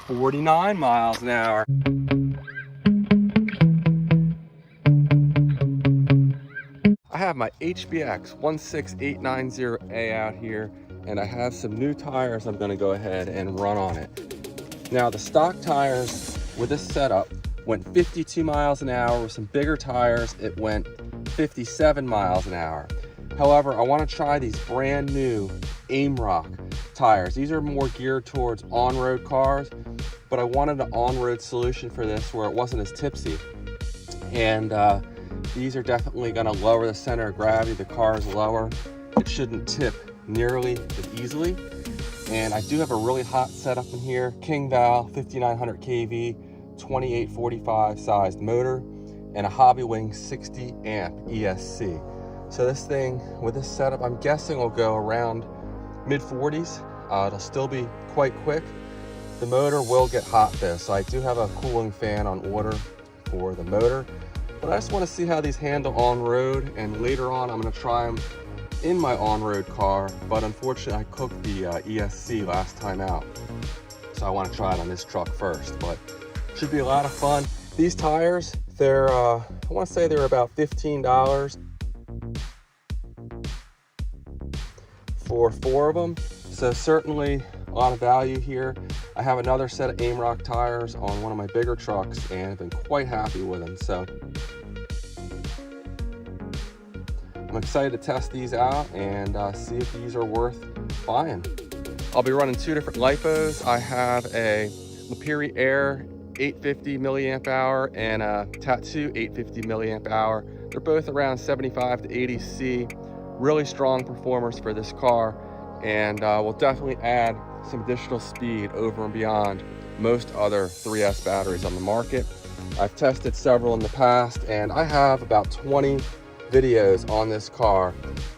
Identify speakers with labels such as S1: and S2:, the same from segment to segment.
S1: 49 miles an hour. I have my HBX 16890A out here, and I have some new tires I'm gonna go ahead and run on it. Now the stock tires with this setup went 52 miles an hour. With some bigger tires, it went 57 miles an hour. However, I wanna try these brand new AIMROCK tires. These are more geared towards on-road cars, but I wanted an on-road solution for this where it wasn't as tipsy. And these are definitely gonna lower the center of gravity. The car is lower. It shouldn't tip nearly as easily. And I do have a really hot setup in here. King Valve 5900 kV, 2845 sized motor, and a Hobbywing 60 amp ESC. So this thing, with this setup, I'm guessing will go around mid 40s. It'll still be quite quick. The motor will get hot though, so I do have a cooling fan on order for the motor. But I just want to see how these handle on road, and later on I'm going to try them in my on-road car. But unfortunately I cooked the ESC last time out, so I want to try it on this truck first. But should be a lot of fun. These tires, they're I want to say they're about $15 for 4 of them, so certainly a lot of value here. I have another set of AIMROCK tires on one of my bigger trucks and I've been quite happy with them, so I'm excited to test these out and see if these are worth buying. I'll be running 2 different LIPOs. I have a LiperiAir 850 milliamp hour and a Tattoo 850 milliamp hour. They're both around 75 to 80 C. Really strong performers for this car, and will definitely add some additional speed over and beyond most other 3S batteries on the market. I've tested several in the past, and I have about 20 videos on this car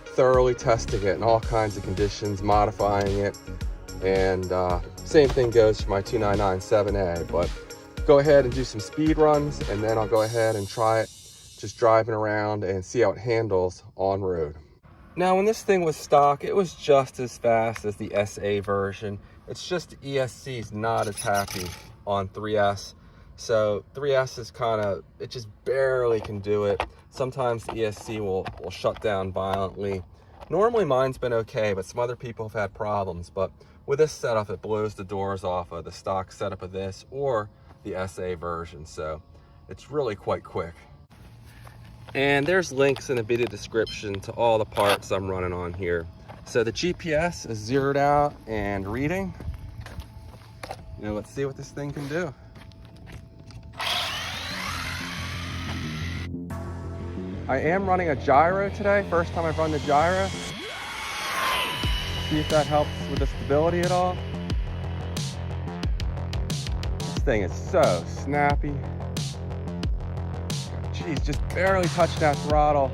S1: thoroughly testing it in all kinds of conditions, modifying it, and same thing goes for my 2997A. But go ahead and do some speed runs, and then I'll go ahead and try it just driving around and see how it handles on road. Now, when this thing was stock, it was just as fast as the SA version. It's just the ESC is not as happy on 3S. So 3S is it just barely can do it. Sometimes the ESC will shut down violently. Normally mine's been okay, but some other people have had problems. But with this setup, it blows the doors off of the stock setup of this or the SA version. So it's really quite quick. And there's links in the video description to all the parts I'm running on here. So the GPS is zeroed out and reading. Now let's see what this thing can do. I am running a gyro today. First time I've run the gyro. See if that helps with the stability at all. This thing is so snappy. Geez, just barely touched that throttle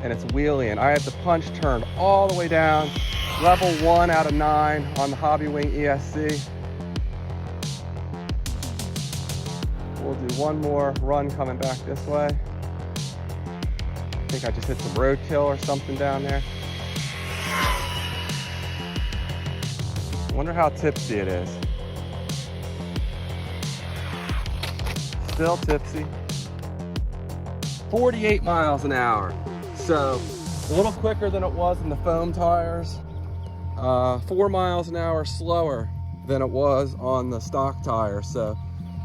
S1: and it's wheeling. I had the punch turned all the way down, level 1 out of 9 on the Hobbywing ESC. We'll do one more run coming back this way. I think I just hit some roadkill or something down there. I wonder how tipsy it is. Still tipsy. 48 miles an hour. So a little quicker than it was in the foam tires. 4 miles an hour slower than it was on the stock tires. So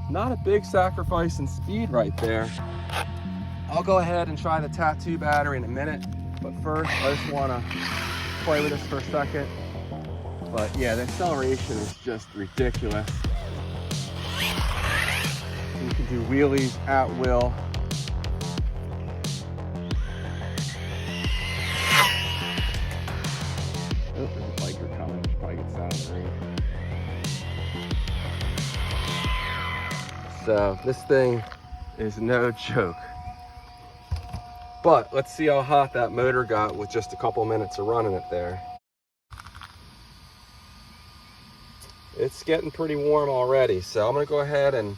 S1: not a big sacrifice in speed right there. I'll go ahead and try the Tattoo battery in a minute, but first I just want to play with this for a second. But yeah, the acceleration is just ridiculous. You can do wheelies at will. Oh, there's a biker coming. Should probably get out of the road. So this thing is no joke. But let's see how hot that motor got with just a couple minutes of running it there. It's getting pretty warm already, so I'm gonna go ahead and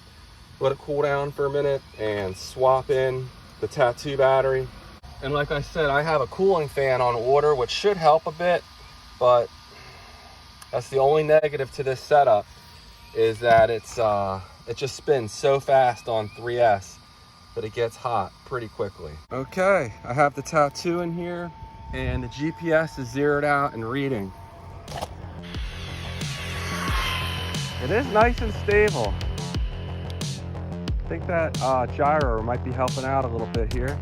S1: let it cool down for a minute and swap in the Tattoo battery. And like I said, I have a cooling fan on order, which should help a bit, but that's the only negative to this setup. is that it just spins so fast on 3S that it gets hot pretty quickly. Okay, I have the tattoo in here and the GPS is zeroed out and reading. It is nice and stable. I think that gyro might be helping out a little bit here.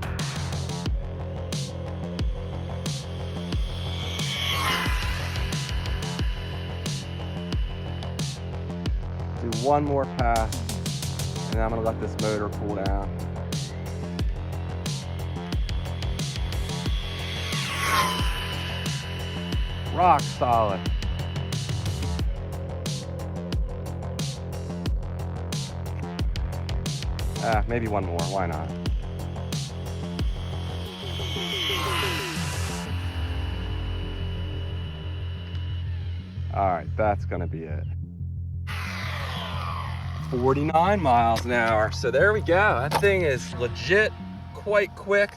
S1: Do one more pass, and then I'm gonna let this motor cool down. Rock solid. Maybe one more, why not? All right, that's gonna be it. 49 miles an hour, so there we go. That thing is legit quite quick.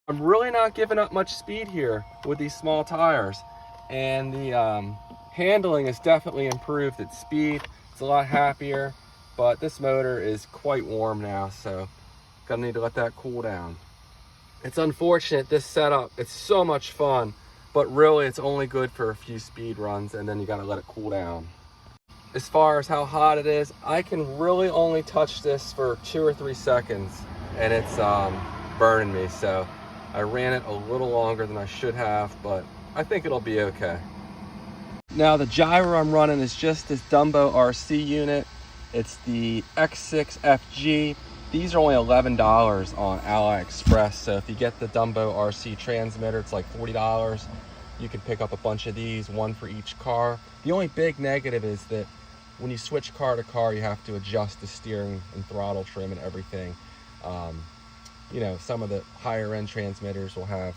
S1: I'm really not giving up much speed here with these small tires, and the handling has definitely improved its speed. It's a lot happier, but this motor is quite warm now, so gonna need to let that cool down. It's unfortunate, this setup, it's so much fun, but really it's only good for a few speed runs, and then you gotta let it cool down. As far as how hot it is, I can really only touch this for 2 or 3 seconds, and it's burning me, so I ran it a little longer than I should have, but I think it'll be okay. Now the gyro I'm running is just this Dumbo RC unit. It's the X6FG. These are only $11 on AliExpress, so if you get the Dumbo RC transmitter, it's like $40. You can pick up a bunch of these, one for each car. The only big negative is that when you switch car to car, you have to adjust the steering and throttle trim and everything. You know, some of the higher end transmitters will have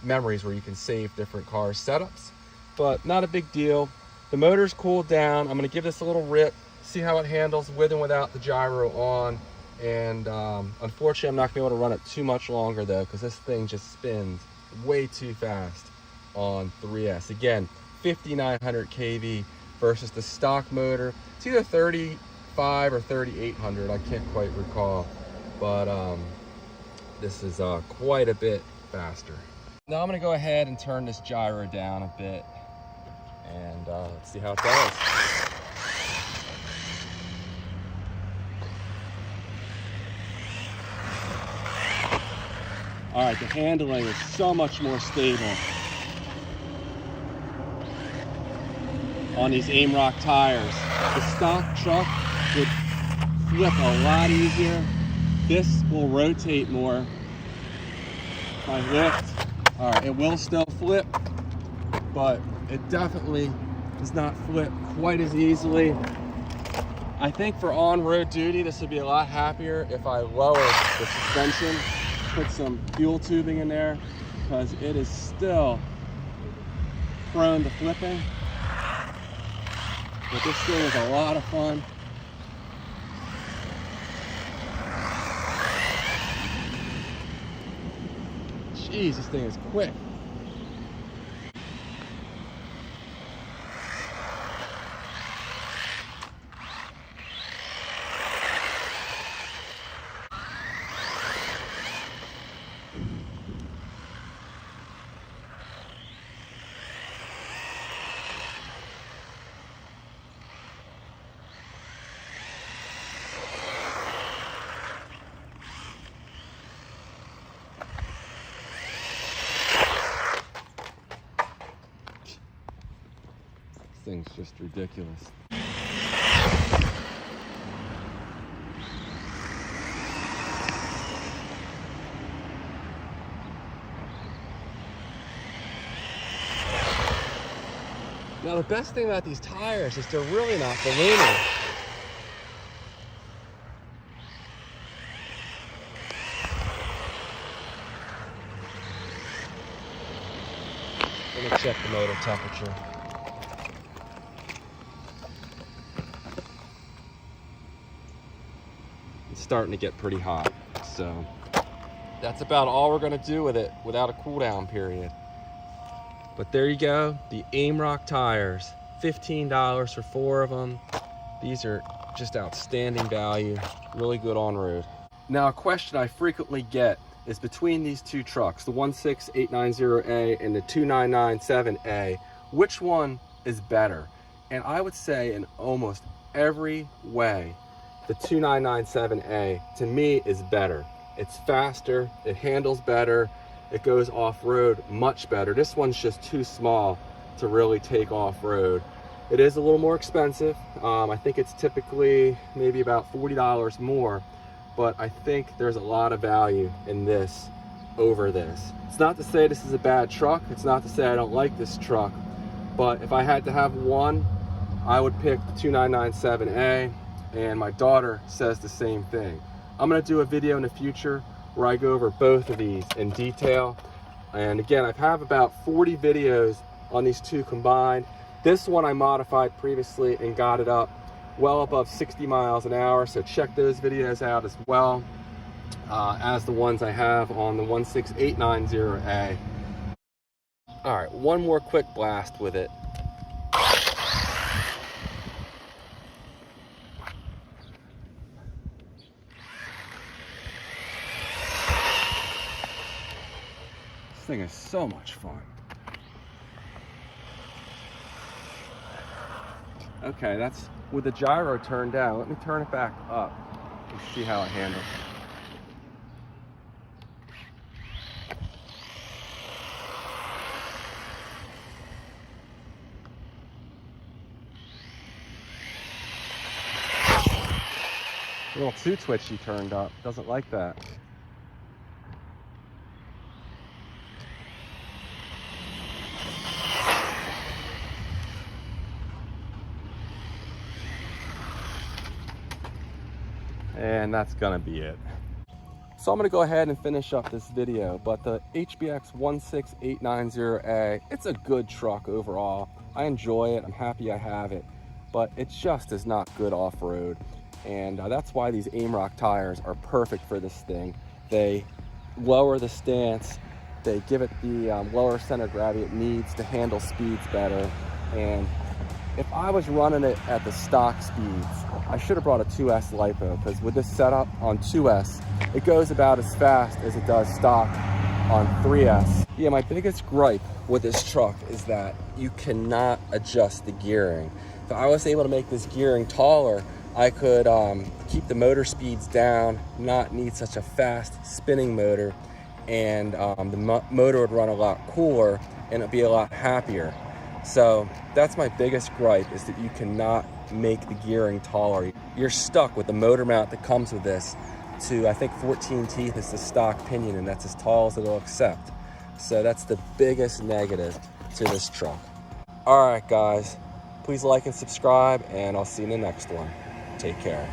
S1: memories where you can save different car setups, but not a big deal. The motor's cooled down. I'm gonna give this a little rip, see how it handles with and without the gyro on. And unfortunately, I'm not gonna be able to run it too much longer though, because this thing just spins way too fast on 3S. Again, 5,900 kV versus the stock motor. It's either 3,500 or 3,800, I can't quite recall, but this is quite a bit faster. Now I'm gonna go ahead and turn this gyro down a bit, and let's see how it does. All right, the handling is so much more stable on these AIMROCK tires. The stock truck would flip a lot easier. This will rotate more. If I lift, all right, it will still flip, but it definitely does not flip quite as easily. I think for on-road duty, this would be a lot happier if I lowered the suspension, put some fuel tubing in there, because it is still prone to flipping. But this thing is a lot of fun. Jeez, this thing is quick. Thing's just ridiculous. Now the best thing about these tires is they're really not ballooning. Let me check the motor temperature. Starting to get pretty hot, so that's about all we're going to do with it without a cool down period. But there you go, the AIMROCK tires, $15 for 4 of them. These are just outstanding value, really good on road. Now, a question I frequently get is between these two trucks, the 16890A and the 2997A, which one is better? And I would say in almost every way, the 2997A to me is better. It's faster, it handles better, it goes off-road much better. This one's just too small to really take off-road. It is a little more expensive. I think it's typically maybe about $40 more, but I think there's a lot of value in this over this. It's not to say this is a bad truck. It's not to say I don't like this truck, but if I had to have one, I would pick the 2997A, and my daughter says the same thing. I'm gonna do a video in the future where I go over both of these in detail. And again, I have about 40 videos on these two combined. This one I modified previously and got it up well above 60 miles an hour, so check those videos out as well as the ones I have on the 16890A. All right, one more quick blast with it. This thing is so much fun. Okay, that's with the gyro turned down. Let me turn it back up and see how it handles. A little too twitchy turned up. Doesn't like that. And that's gonna be it. So I'm gonna go ahead and finish up this video, but the HBX 16890A, it's a good truck overall. I enjoy it, I'm happy I have it, but it just is not good off-road. And that's why these AIMROCK tires are perfect for this thing. They lower the stance, they give it the lower center of gravity it needs to handle speeds better. And if I was running it at the stock speeds, I should have brought a 2S LIPO, because with this setup on 2S, it goes about as fast as it does stock on 3S. Yeah, my biggest gripe with this truck is that you cannot adjust the gearing. If I was able to make this gearing taller, I could keep the motor speeds down, not need such a fast spinning motor, and the motor would run a lot cooler and it'd be a lot happier. So that's my biggest gripe, is that you cannot make the gearing taller. You're stuck with the motor mount that comes with this to, I think 14 teeth is the stock pinion, and that's as tall as it'll accept. So that's the biggest negative to this truck. All right, guys, please like and subscribe, and I'll see you in the next one. Take care.